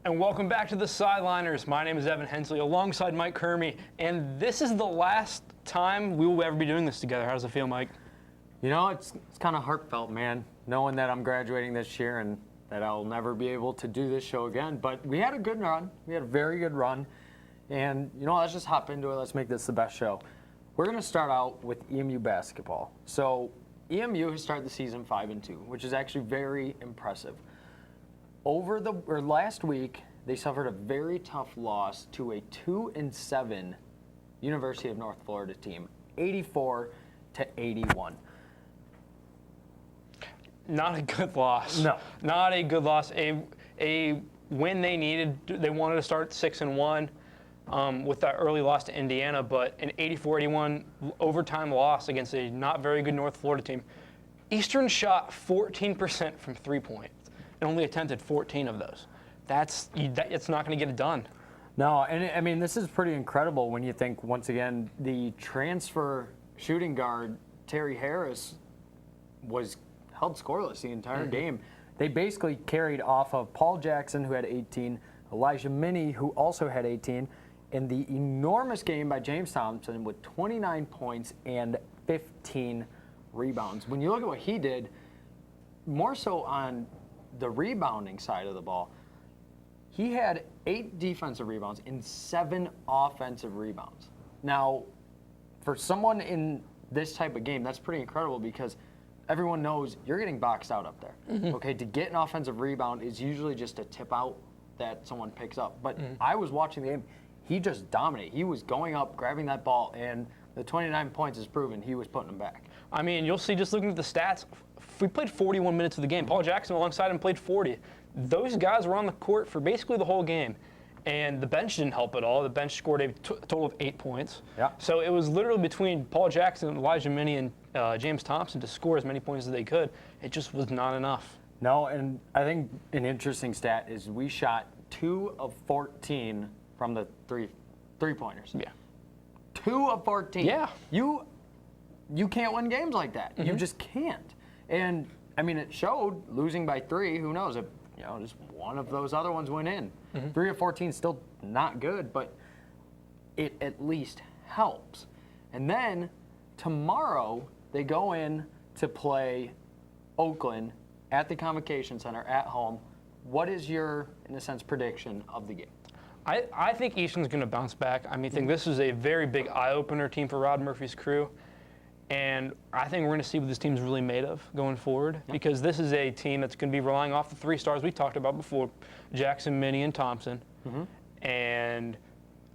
And welcome back to the Sideliners. My name is Evan Hensley alongside Mike Kermey, and this is the last time we will ever be doing this together. How does it feel, Mike? You know, it's kind of heartfelt, man, knowing that I'm graduating this year and that I'll never be able to do this show again. But we had a good run. We had a very good run. And, you know, let's just hop into it. Let's make this the best show. We're going to start out with EMU Basketball. So EMU has started the season 5-2, which is actually very impressive. Last week, they suffered a very tough loss to a 2-7 University of North Florida team, 84-81. Not a good loss. No. Not a good loss. A win they needed. They wanted to start 6-1 with that early loss to Indiana, but an 84-81 overtime loss against a not very good North Florida team. Eastern shot 14% from 3-point and only attempted 14 of those. It's not going to get it done. No, and I mean, this is pretty incredible when you think, once again, the transfer shooting guard, Terry Harris, was held scoreless the entire game. They basically carried off of Paul Jackson, who had 18, Elijah Minnie, who also had 18, and the enormous game by James Thompson with 29 points and 15 rebounds. When you look at what he did, more so on the rebounding side of the ball, he had 8 defensive rebounds and 7 offensive rebounds. Now, for someone in this type of game, that's pretty incredible because everyone knows you're getting boxed out up there. Okay, to get an offensive rebound is usually just a tip out that someone picks up. But I was watching the game. He just dominated. He was going up, grabbing that ball, and the 29 points is proven he was putting them back. I mean, you'll see just looking at the stats, we played 41 minutes of the game. Paul Jackson alongside him played 40. Those guys were on the court for basically the whole game. And the bench didn't help at all. The bench scored a total of 8 points. Yeah. So it was literally between Paul Jackson, Elijah Minnie, and James Thompson to score as many points as they could. It just was not enough. No, and I think an interesting stat is we shot 2 of 14 from the three-pointers. Yeah. 2 of 14. Yeah. You can't win games like that. You just can't. And, I mean, it showed losing by 3. Who knows if, just one of those other ones went in. 3 of 14 is still not good, but it at least helps. And then tomorrow they go in to play Oakland at the Convocation Center at home. What is your, in a sense, prediction of the game? I think Easton's going to bounce back. I think this is a very big eye-opener team for Rod Murphy's crew. And I think we're going to see what this team's really made of going forward because this is a team that's going to be relying off the 3 stars we talked about before, Jackson, Minnie, and Thompson. And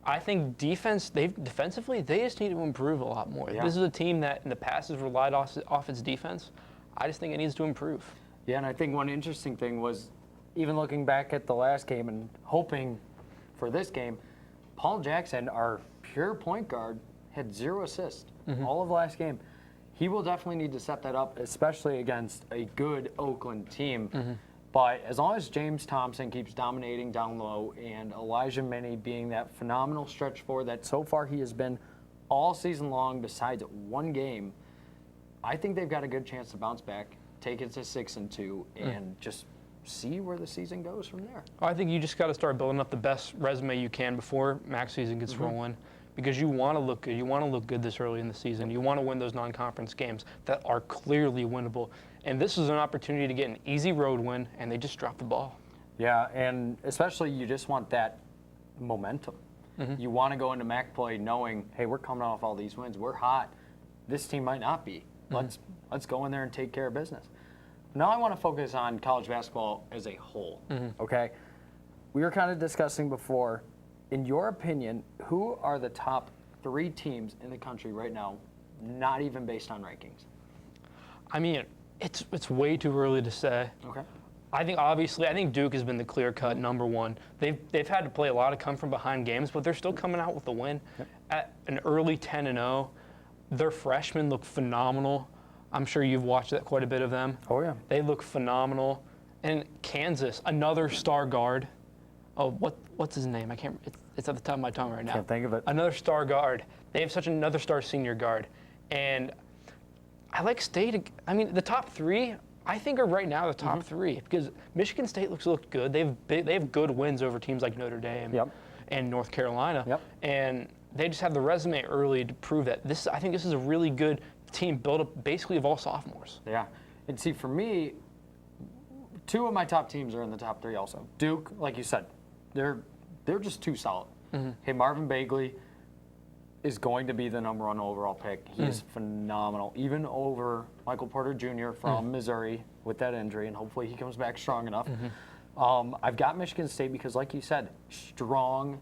I think defensively, they just need to improve a lot more. Yeah. This is a team that in the past has relied off its defense. I just think it needs to improve. Yeah, and I think one interesting thing was even looking back at the last game and hoping for this game, Paul Jackson, our pure point guard, had 0 assists all of last game. He will definitely need to set that up, especially against a good Oakland team. But as long as James Thompson keeps dominating down low and Elijah Minnie being that phenomenal stretch forward that so far he has been all season long besides one game, I think they've got a good chance to bounce back, take it to 6-2, and just see where the season goes from there. I think you just got to start building up the best resume you can before MAC season gets rolling. Because you want to look good. You want to look good this early in the season. You want to win those non-conference games that are clearly winnable. And this is an opportunity to get an easy road win, and they just dropped the ball. Yeah, and especially you just want that momentum. You want to go into MAC play knowing, hey, we're coming off all these wins. We're hot. This team might not be. Let's go in there and take care of business. Now I want to focus on college basketball as a whole, okay? We were kind of discussing before, in your opinion, who are the top 3 teams in the country right now, not even based on rankings? I mean, it's way too early to say. Okay. I think Duke has been the clear-cut number 1. They've had to play a lot of come-from-behind games, but they're still coming out with a win at an early 10-0. Their freshmen look phenomenal. I'm sure you've watched quite a bit of them. Oh, yeah. They look phenomenal. And Kansas, another star guard. Oh, what's his name? It's at the top of my tongue right now. Can't think of it. Another star guard. They have another star senior guard. And I like State. I mean, the top 3, I think are right now the top three because Michigan State looked good. They have good wins over teams like Notre Dame and North Carolina, and they just have the resume early to prove that I think this is a really good team built up basically of all sophomores. Yeah, and see, for me, two of my top teams are in the top three also. Duke, like you said, they're just too solid. Hey, Marvin Bagley is going to be the #1 overall pick. He is phenomenal, even over Michael Porter Jr. from Missouri with that injury, and hopefully he comes back strong enough. I've got Michigan State because, like you said, strong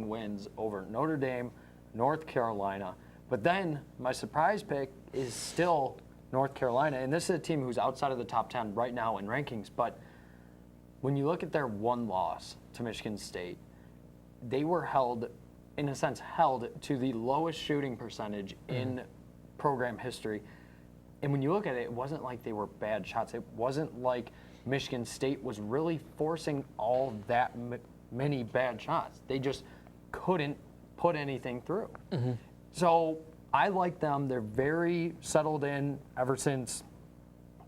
wins over Notre Dame, North Carolina. But then my surprise pick is still North Carolina, and this is a team who's outside of the top 10 right now in rankings. But when you look at their one loss to Michigan State, they were held to the lowest shooting percentage in program history. And when you look at it, it wasn't like they were bad shots. It wasn't like Michigan State was really forcing all that many bad shots. They just couldn't put anything through. So I like them. They're very settled in ever since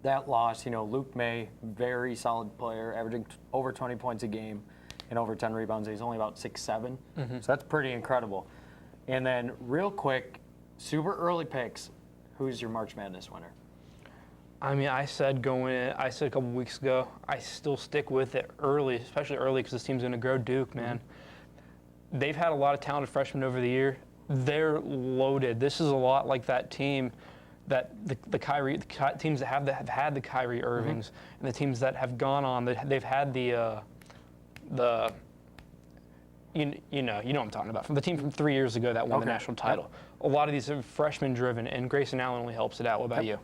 that loss. You know, Luke May, very solid player, averaging over 20 points a game and over 10 rebounds. He's only about 6'7", so that's pretty incredible. And then real quick, super early picks, who's your March Madness winner? I mean, I said a couple weeks ago, I still stick with it early, especially early because this team's going to grow. Duke, man. They've had a lot of talented freshmen over the year. They're loaded. This is a lot like that team that the teams that have had the Kyrie Irvings and the teams that have gone on. They've had you know what I'm talking about, from the team from 3 years ago that won the national title. A lot of these are freshman driven, and Grayson Allen only helps it out. What about you?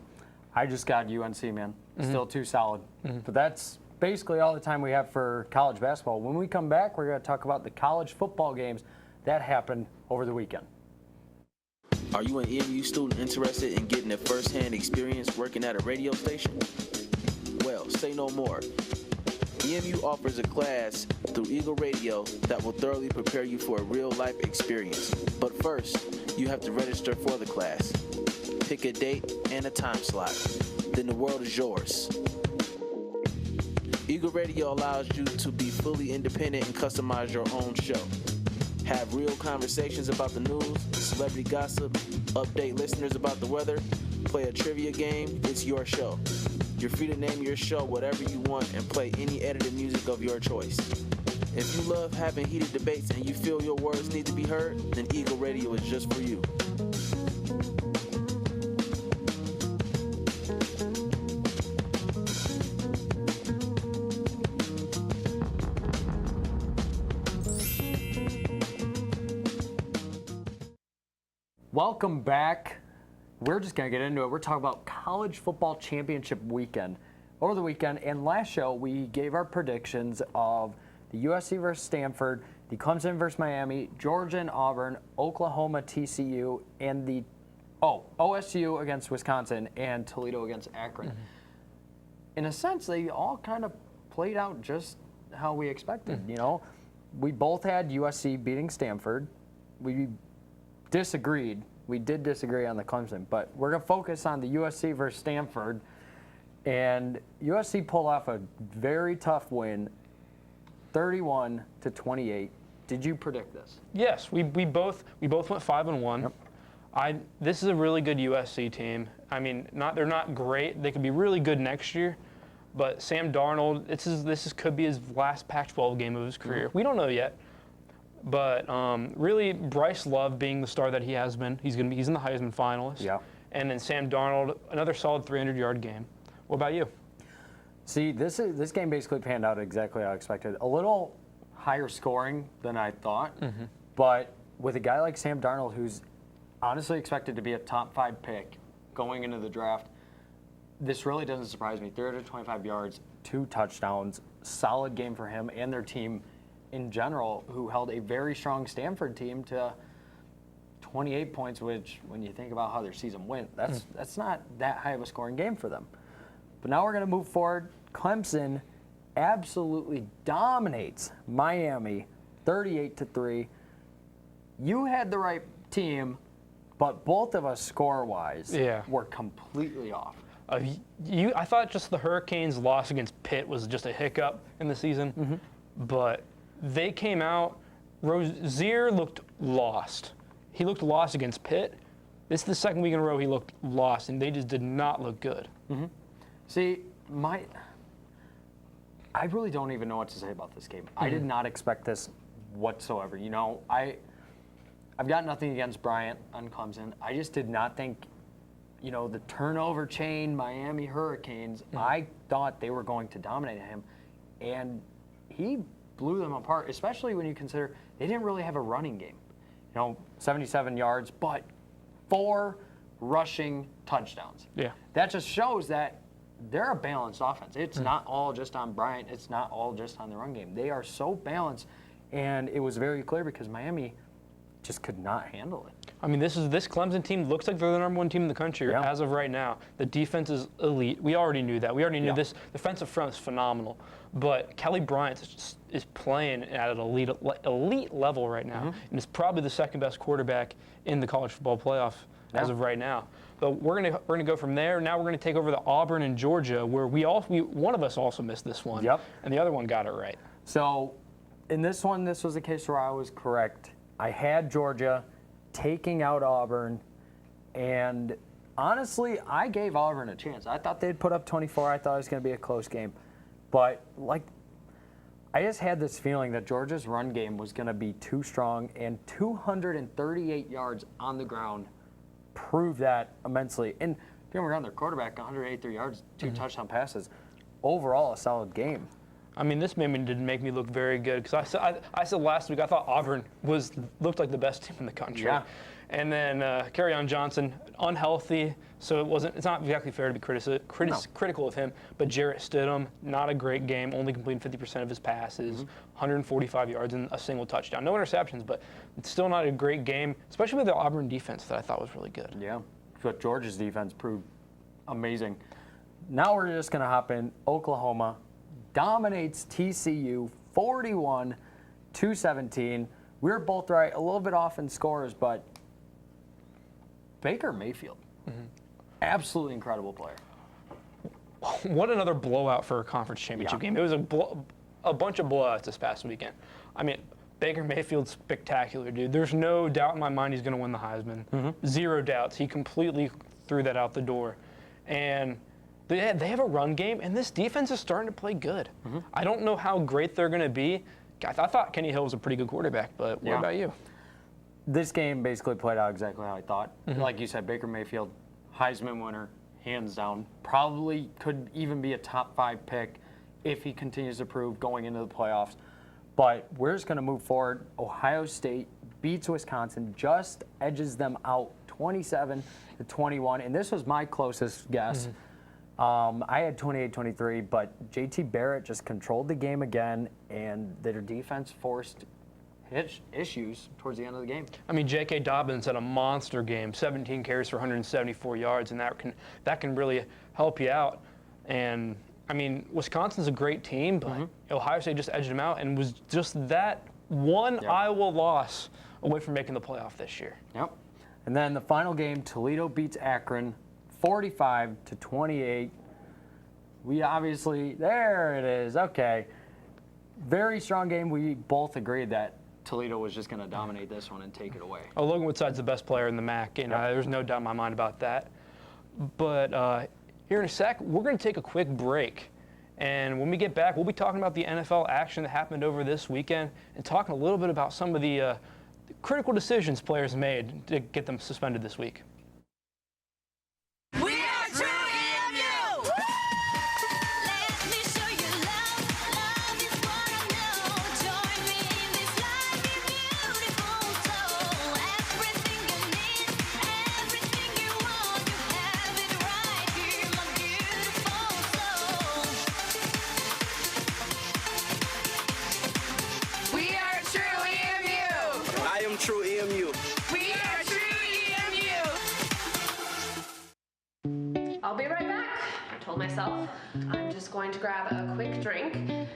I just got UNC, man. Still too solid. But that's basically all the time we have for college basketball. When we come back, we're going to talk about the college football games that happened over the weekend. Are you an EMU student interested in getting a first-hand experience working at a radio station? Well, say no more. EMU offers a class through Eagle Radio that will thoroughly prepare you for a real-life experience. But first, you have to register for the class. Pick a date and a time slot. Then the world is yours. Eagle Radio allows you to be fully independent and customize your own show. Have real conversations about the news, celebrity gossip, update listeners about the weather, play a trivia game. It's your show. You're free to name your show whatever you want and play any edited music of your choice. If you love having heated debates and you feel your words need to be heard, then Eagle Radio is just for you. Welcome back. We're just going to get into it. We're talking about college football championship weekend. Over the weekend, and last show, we gave our predictions of the USC versus Stanford, the Clemson versus Miami, Georgia and Auburn, Oklahoma, TCU, and the OSU against Wisconsin, and Toledo against Akron. In a sense, they all kind of played out just how we expected. You know, we both had USC beating Stanford. We disagreed. We did disagree on the Clemson, but we're going to focus on the USC versus Stanford. And USC pulled off a very tough win, 31-28. Did you predict this? Yes, we both went 5-1. This is a really good USC team. I mean, they're not great. They could be really good next year. But Sam Darnold, this could be his last Pac-12 game of his career. We don't know yet. But really, Bryce Love being the star that he has been, he's in the Heisman finalists. Yeah. And then Sam Darnold, another solid 300-yard game. What about you? See, this game basically panned out exactly how I expected. A little higher scoring than I thought, but with a guy like Sam Darnold, who's honestly expected to be a top 5 pick going into the draft, this really doesn't surprise me. 325 yards, 2 touchdowns, solid game for him and their team in general, who held a very strong Stanford team to 28 points, which, when you think about how their season went, that's not that high of a scoring game for them. But now we're going to move forward. Clemson absolutely dominates Miami, 38-3. You had the right team, but both of us score-wise were completely off. I thought just the Hurricanes' loss against Pitt was just a hiccup in the season, but they came out. Rozier looked lost. He looked lost against Pitt. This is the second week in a row he looked lost, and they just did not look good. See, I really don't even know what to say about this game. I did not expect this whatsoever. You know, I've got nothing against Bryant on Clemson. I just did not think, you know, the turnover chain Miami Hurricanes, I thought they were going to dominate him, and he blew them apart, especially when you consider they didn't really have a running game. You know, 77 yards, but 4 rushing touchdowns. Yeah. That just shows that they're a balanced offense. It's not all just on Bryant. It's not all just on the run game. They are so balanced, and it was very clear because Miami just could not handle it. I mean, this Clemson team looks like they're the #1 team in the country as of right now. The defense is elite. We already knew that. We already knew this defensive front is phenomenal. But Kelly Bryant is playing at an elite level right now, and is probably the second best quarterback in the college football playoff as of right now. But we're gonna go from there. Now we're gonna take over the Auburn and Georgia, where one of us also missed this one, and the other one got it right. So in this one, this was a case where I was correct. I had Georgia taking out Auburn, and honestly, I gave Auburn a chance. I thought they'd put up 24. I thought it was going to be a close game. But, I just had this feeling that Georgia's run game was going to be too strong, and 238 yards on the ground proved that immensely. And don't get me wrong, their quarterback, 183 yards, 2 touchdown passes. Overall, a solid game. I mean, this didn't make me look very good because I said last week I thought Auburn looked like the best team in the country. Yeah. And then Kerryon Johnson, unhealthy, so it's not exactly fair to be critical of him. But Jarrett Stidham, not a great game, only completing 50% of his passes, 145 yards and a single touchdown. No interceptions, but it's still not a great game, especially with the Auburn defense that I thought was really good. Yeah, but Georgia's defense proved amazing. Now we're just going to hop in. Oklahoma dominates TCU 41-17. We were both right, a little bit off in scores, but Baker Mayfield, absolutely incredible player. What another blowout for a conference championship game. It was a bunch of blowouts this past weekend. I mean, Baker Mayfield's spectacular, dude. There's no doubt in my mind he's going to win the Heisman. Zero doubts. He completely threw that out the door. And they have a run game, and this defense is starting to play good. I don't know how great they're going to be. I thought Kenny Hill was a pretty good quarterback, but what about you? This game basically played out exactly how I thought. Like you said, Baker Mayfield, Heisman winner, hands down. Probably could even be a top 5 pick if he continues to prove going into the playoffs. But we're just going to move forward. Ohio State beats Wisconsin, just edges them out 27-21, and this was my closest guess. I had 28-23, but JT Barrett just controlled the game again, and their defense forced issues towards the end of the game. I mean, J.K. Dobbins had a monster game, 17 carries for 174 yards, and that can really help you out. And, I mean, Wisconsin's a great team, but Ohio State just edged them out and was just that one Iowa loss away from making the playoff this year. And then the final game, Toledo beats Akron 45-28. We obviously, there it is, okay. Very strong game. We both agreed that Toledo was just going to dominate this one and take it away. Oh, Logan Woodside's the best player in the MAC. You know, there's no doubt in my mind about that. But here in a sec, we're going to take a quick break. And when we get back, we'll be talking about the NFL action that happened over this weekend and talking a little bit about some of the critical decisions players made to get them suspended this week. True EMU. We are true EMU. I'll be right back. I told myself I'm just going to grab a quick drink.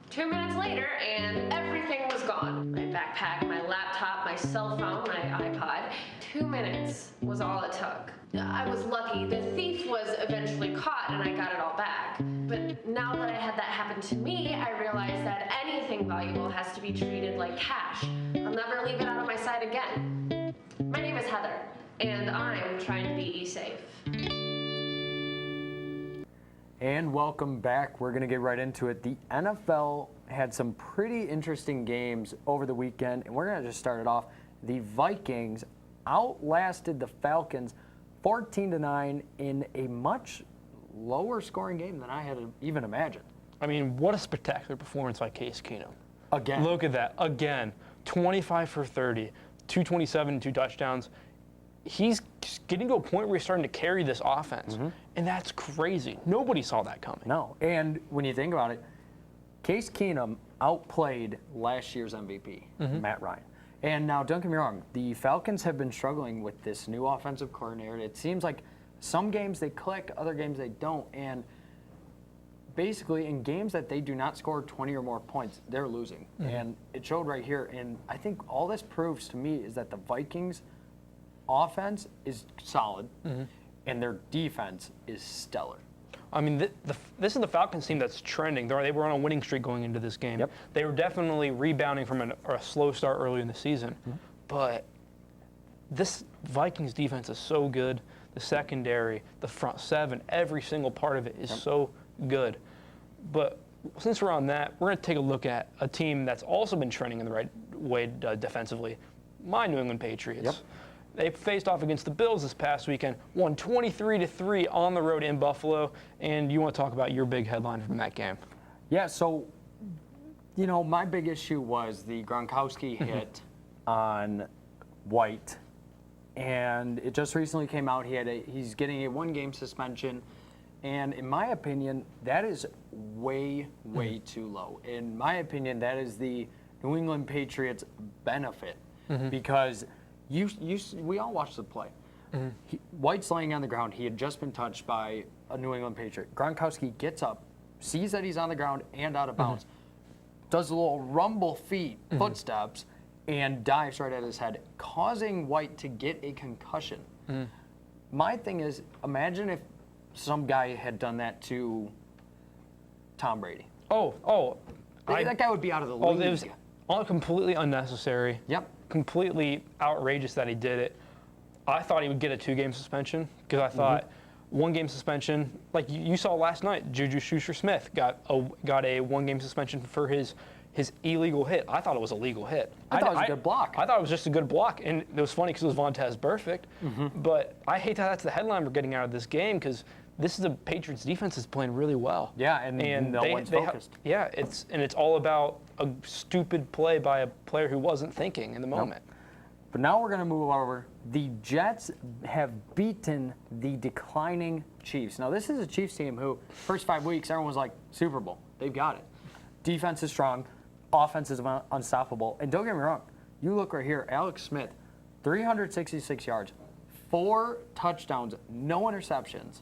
2 minutes later, and everything was gone. My backpack, my laptop, my cell phone, my iPod. 2 minutes was all it took. I was lucky. The thief was eventually caught and I got it all back. But now that I had that happen to me, I realized that anything valuable has to be treated like cash. I'll never leave it out of my sight again. My name is Heather, and I'm trying to be safe. And welcome back. We're going to get right into it. The NFL had some pretty interesting games over the weekend, and we're going to just start it off. The Vikings outlasted the Falcons 14-9 in a much lower scoring game than I had even imagined. I mean, what a spectacular performance by Case Keenum. Again. Look at that. Again, 25 for 30, 227, 2 touchdowns. He's getting to a point where he's starting to carry this offense, and that's crazy. Nobody saw that coming. No, and when you think about it, Case Keenum outplayed last year's MVP, Matt Ryan. And now, don't get me wrong, the Falcons have been struggling with this new offensive coordinator. It seems like some games they click, other games they don't, and basically in games that they do not score 20 or more points, they're losing. And it showed right here, and I think all this proves to me is that the Vikings offense is solid, and their defense is stellar. I mean, this is the Falcons team that's trending. They were on a winning streak going into this game. Yep. They were definitely rebounding from a slow start early in the season. But this Vikings defense is so good. The secondary, the front seven, every single part of it is so good. But since we're on that, we're going to take a look at a team that's also been trending in the right way defensively, my New England Patriots. Yep. They faced off against the Bills this past weekend, won 23-3 on the road in Buffalo. And you want to talk about your big headline from that game? Yeah, so, you know, my big issue was the Gronkowski hit on White. And it just recently came out. He's getting a 1-game suspension. And in my opinion, that is way, way too low. In my opinion, that is the New England Patriots' benefit. Because we all watched the play. White's laying on the ground. He had just been touched by a New England Patriot. Gronkowski gets up, sees that he's on the ground and out of bounds, does a little rumble feet, footsteps, and dives right at his head, causing White to get a concussion. My thing is, imagine if some guy had done that to Tom Brady. That guy would be out of the league. It was all completely unnecessary. Yep. Completely outrageous that he did it. I thought he would get a 2-game suspension because I thought 1-game suspension, like you saw last night, Juju Schuster-Smith got a 1-game suspension for his illegal hit. I thought it was a legal hit. I thought it was a good block. I thought it was just a good block, and it was funny because it was Vontaze Burfict. But I hate that that's the headline we're getting out of this game because this is the Patriots defense is playing really well. Yeah, and no one's focused. It's all about a stupid play by a player who wasn't thinking in the moment. But now we're going to move over. The Jets have beaten the declining Chiefs. Now, this is a Chiefs team who, first 5 weeks, everyone was like, Super Bowl. They've got it. Defense is strong. Offense is unstoppable. And don't get me wrong. You look right here. Alex Smith, 366 yards, 4 touchdowns, no interceptions.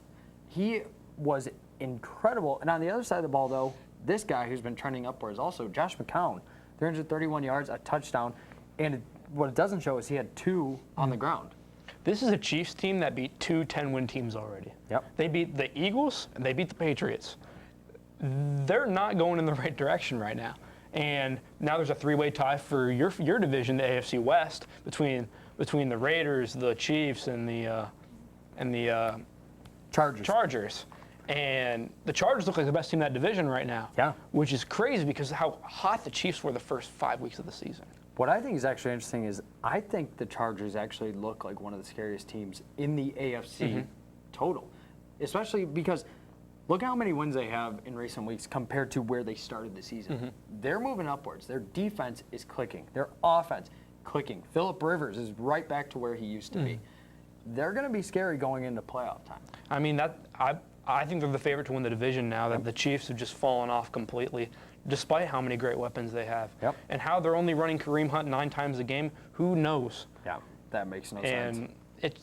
He was incredible. And on the other side of the ball, though, this guy who's been trending upwards also, Josh McCown, 331 yards, a touchdown. And what it doesn't show is he had 2 on the ground. This is a Chiefs team that beat 2 10-win teams already. Yep. They beat the Eagles and they beat the Patriots. They're not going in the right direction right now. And now there's a 3-way tie for your division, the AFC West, between the Raiders, the Chiefs, and the Chargers. And the Chargers look like the best team in that division right now. Yeah. Which is crazy because of how hot the Chiefs were the first 5 weeks of the season. What I think is actually interesting is I think the Chargers actually look like one of the scariest teams in the AFC total, especially because look how many wins they have in recent weeks compared to where they started the season. They're moving upwards. Their defense is clicking. Their offense clicking. Phillip Rivers is right back to where he used to be. They're going to be scary going into playoff time. I mean, I think they're the favorite to win the division now that the Chiefs have just fallen off completely, despite how many great weapons they have. Yep. And how they're only running Kareem Hunt 9 times a game, who knows? Yeah, that makes no sense. And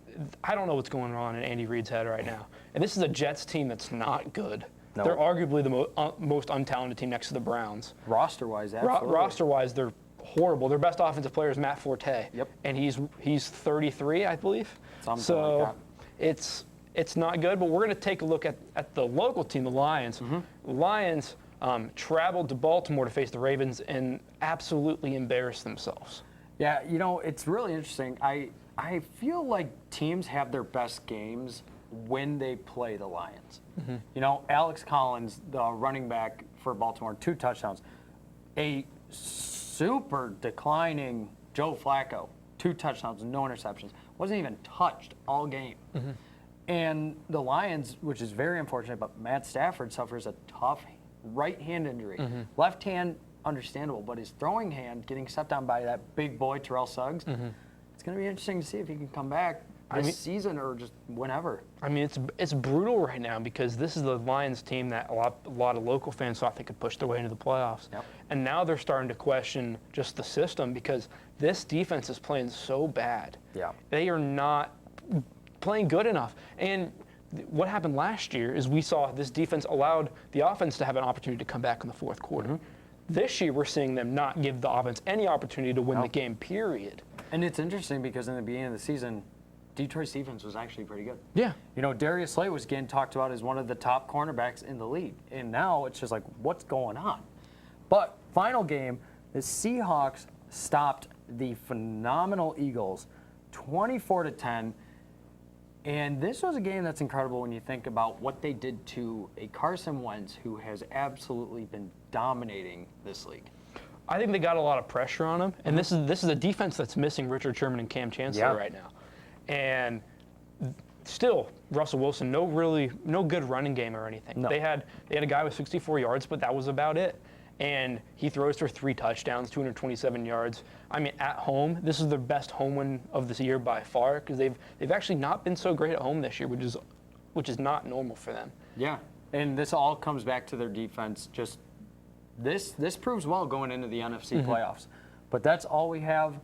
I don't know what's going on in Andy Reid's head right now. And this is a Jets team that's not good. No. They're arguably the most untalented team next to the Browns. Roster-wise, absolutely. Roster-wise, they're horrible. Their best offensive player is Matt Forte. Yep. And he's 33, I believe. Something like that. It's not good, but we're going to take a look at the local team, the Lions. The Lions traveled to Baltimore to face the Ravens and absolutely embarrassed themselves. Yeah, it's really interesting. I feel like teams have their best games when they play the Lions. Alex Collins, the running back for Baltimore, 2 touchdowns. A super declining Joe Flacco, 2 touchdowns, no interceptions. Wasn't even touched all game. And the Lions, which is very unfortunate, but Matt Stafford suffers a tough right hand injury. Left hand, understandable, but his throwing hand getting stepped on by that big boy, Terrell Suggs. It's going to be interesting to see if he can come back this season or just whenever. I mean, it's brutal right now because this is the Lions team that a lot of local fans thought they could push their way into the playoffs. Yep. And now they're starting to question just the system because this defense is playing so bad. Yeah. They are not playing good enough. And what happened last year is we saw this defense allowed the offense to have an opportunity to come back in the fourth quarter. This year, we're seeing them not give the offense any opportunity to win the game, period. And it's interesting because in the beginning of the season, Detroit's defense was actually pretty good. Yeah. Darius Slay was getting talked about as one of the top cornerbacks in the league. And now it's just like, what's going on? But final game, the Seahawks stopped the phenomenal Eagles 24-10. And this was a game that's incredible when you think about what they did to a Carson Wentz who has absolutely been dominating this league. I think they got a lot of pressure on him, and this is a defense that's missing Richard Sherman and Cam Chancellor right now. And still, Russell Wilson, no good running game or anything. No. They had a guy with 64 yards, but that was about it. And he throws for 3 touchdowns, 227 yards. I mean, at home, this is their best home win of this year by far because they've actually not been so great at home this year, which is not normal for them. Yeah, and this all comes back to their defense. Just this proves well going into the NFC playoffs. But that's all we have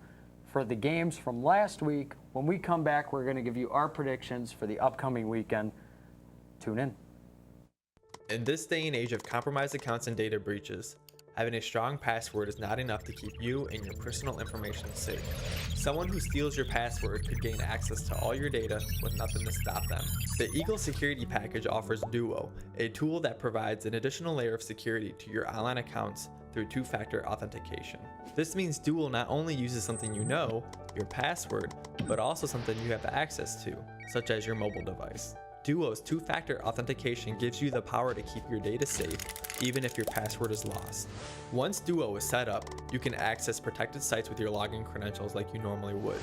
for the games from last week. When we come back, we're going to give you our predictions for the upcoming weekend. Tune in. In this day and age of compromised accounts and data breaches, having a strong password is not enough to keep you and your personal information safe. Someone who steals your password could gain access to all your data with nothing to stop them. The Eagle Security Package offers Duo, a tool that provides an additional layer of security to your online accounts through 2-factor authentication. This means Duo not only uses something you know, your password, but also something you have access to, such as your mobile device. Duo's 2-factor authentication gives you the power to keep your data safe, even if your password is lost. Once Duo is set up, you can access protected sites with your login credentials like you normally would.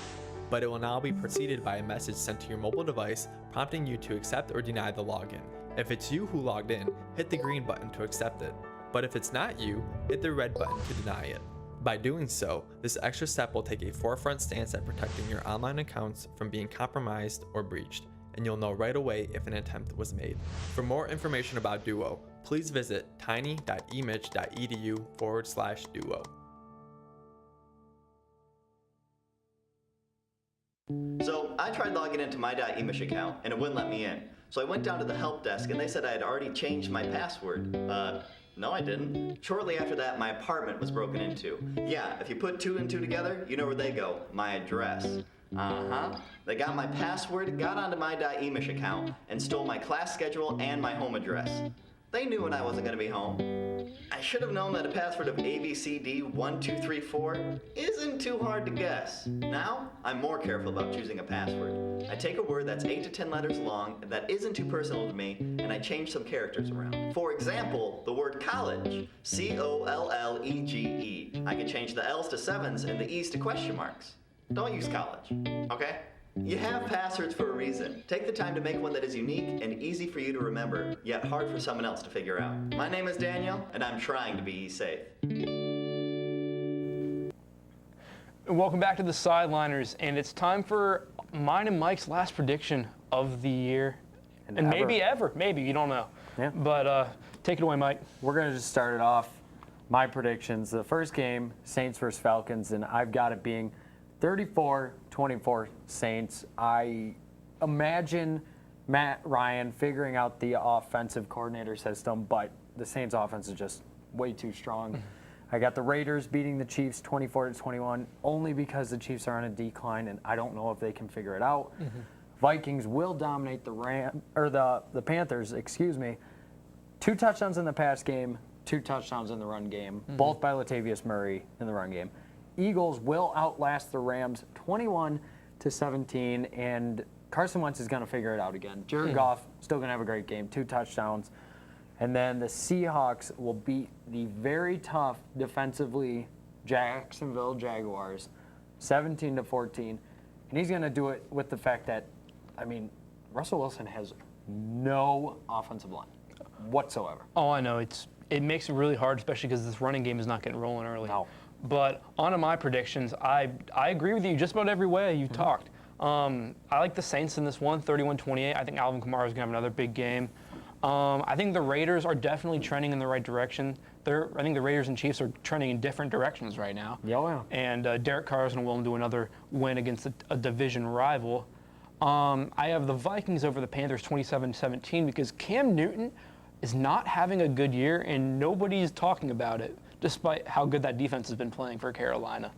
But it will now be preceded by a message sent to your mobile device prompting you to accept or deny the login. If it's you who logged in, hit the green button to accept it. But if it's not you, hit the red button to deny it. By doing so, this extra step will take a forefront stance at protecting your online accounts from being compromised or breached, and you'll know right away if an attempt was made. For more information about Duo, please visit tiny.emich.edu/Duo. So I tried logging into my .emich account and it wouldn't let me in. So I went down to the help desk and they said I had already changed my password. No, I didn't. Shortly after that, my apartment was broken into. Yeah, if you put 2 and 2 together, you know where they go. My address. They got my password, got onto my .emich account, and stole my class schedule and my home address. They knew when I wasn't going to be home. I should have known that a password of ABCD1234 isn't too hard to guess. Now, I'm more careful about choosing a password. I take a word that's 8 to 10 letters long that isn't too personal to me, and I change some characters around. For example, the word college, COLLEGE. I can change the L's to 7s and the E's to question marks. Don't use college, okay? You have passwords for a reason. Take the time to make one that is unique and easy for you to remember, yet hard for someone else to figure out. My name is Daniel, and I'm trying to be safe. Welcome back to the Sideliners, and it's time for mine and Mike's last prediction of the year. And maybe ever. Maybe, you don't know. Yeah. But take it away, Mike. We're going to just start it off. My predictions. The first game, Saints versus Falcons, and I've got it being 34-24 Saints. I imagine Matt Ryan figuring out the offensive coordinator system, but the Saints offense is just way too strong. I got the Raiders beating the Chiefs 24-21 only because the Chiefs are on a decline, and I don't know if they can figure it out. Vikings will dominate the Panthers, excuse me. 2 touchdowns in the pass game, 2 touchdowns in the run game, both by Latavius Murray in the run game. Eagles will outlast the Rams 21-17, and Carson Wentz is going to figure it out again. Jared Goff still going to have a great game, 2 touchdowns. And then the Seahawks will beat the very tough defensively Jacksonville Jaguars 17-14. And he's going to do it with the fact that, I mean, Russell Wilson has no offensive line whatsoever. Oh, I know. It makes it really hard, especially because this running game is not getting rolling early. No. But on to my predictions, I agree with you just about every way you talked. I like the Saints in this one, 31-28. I think Alvin Kamara is going to have another big game. I think the Raiders are definitely trending in the right direction. I think the Raiders and Chiefs are trending in different directions right now. Yeah. And Derek Carr is going to do another win against a division rival. I have the Vikings over the Panthers 27-17 because Cam Newton is not having a good year and nobody's talking about it, despite how good that defense has been playing for Carolina.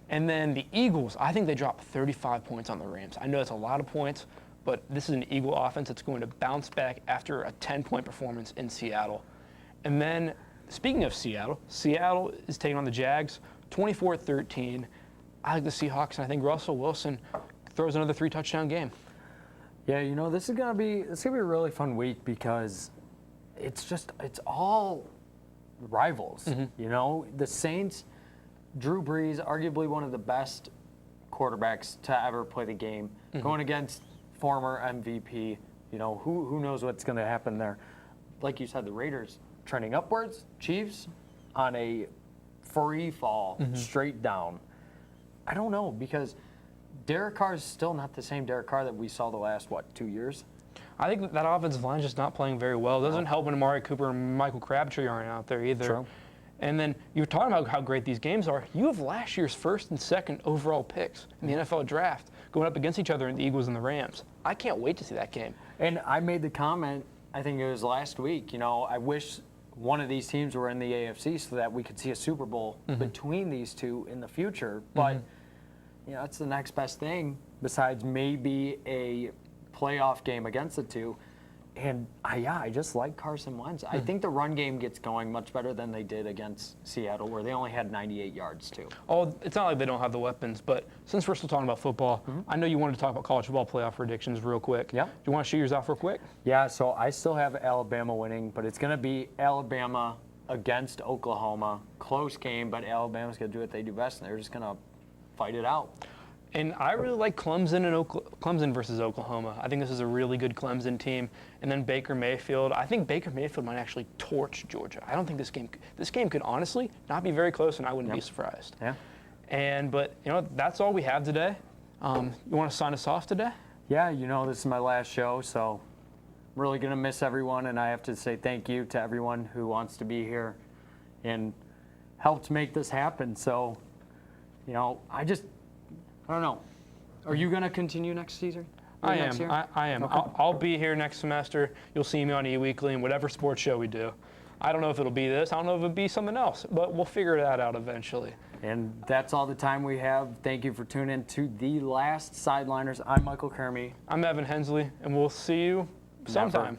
And then the Eagles, I think they dropped 35 points on the Rams. I know it's a lot of points, but this is an Eagle offense that's going to bounce back after a 10-point performance in Seattle. And then, speaking of Seattle, Seattle is taking on the Jags 24-13. I like the Seahawks, and I think Russell Wilson throws another 3-touchdown game. Yeah, you know, this is gonna be a really fun week because it's all rivals. You know, the Saints, Drew Brees, arguably one of the best quarterbacks to ever play the game, going against former MVP. You know, who knows what's going to happen there. Like you said, the Raiders trending upwards, Chiefs on a free fall, straight down. I don't know, because Derek Carr is still not the same Derek Carr that we saw the last, 2 years? I think that offensive line is just not playing very well. It doesn't help when Amari Cooper and Michael Crabtree aren't out there either. True. And then you're talking about how great these games are. You have last year's first and second overall picks in the NFL draft going up against each other in the Eagles and the Rams. I can't wait to see that game. And I made the comment, I think it was last week, you know, I wish one of these teams were in the AFC so that we could see a Super Bowl between these two in the future. But, you know, that's the next best thing besides maybe a playoff game against the two. And I just like Carson Wentz. I think the run game gets going much better than they did against Seattle, where they only had 98 yards too. Oh, it's not like they don't have the weapons, but since we're still talking about football, I know you wanted to talk about college football playoff predictions real quick. Yeah. Do you want to shoot yours out real quick? Yeah, so I still have Alabama winning, but it's going to be Alabama against Oklahoma. Close game, but Alabama's going to do what they do best, and they're just going to fight it out. And I really like Clemson versus Oklahoma. I think this is a really good Clemson team. And then Baker Mayfield. I think Baker Mayfield might actually torch Georgia. I don't think this game could honestly not be very close, and I wouldn't be surprised. Yeah. But you know, that's all we have today. You want to sign us off today? Yeah, you know, this is my last show, so I'm really going to miss everyone, and I have to say thank you to everyone who wants to be here and helped make this happen. So, you know, I don't know. Are you going to continue next season? I am. Okay. I'll be here next semester. You'll see me on E-Weekly and whatever sports show we do. I don't know if it'll be this. I don't know if it'll be something else, but we'll figure that out eventually. And that's all the time we have. Thank you for tuning in to The Last Sideliners. I'm Michael Kermy. I'm Evan Hensley, and we'll see you sometime. Never.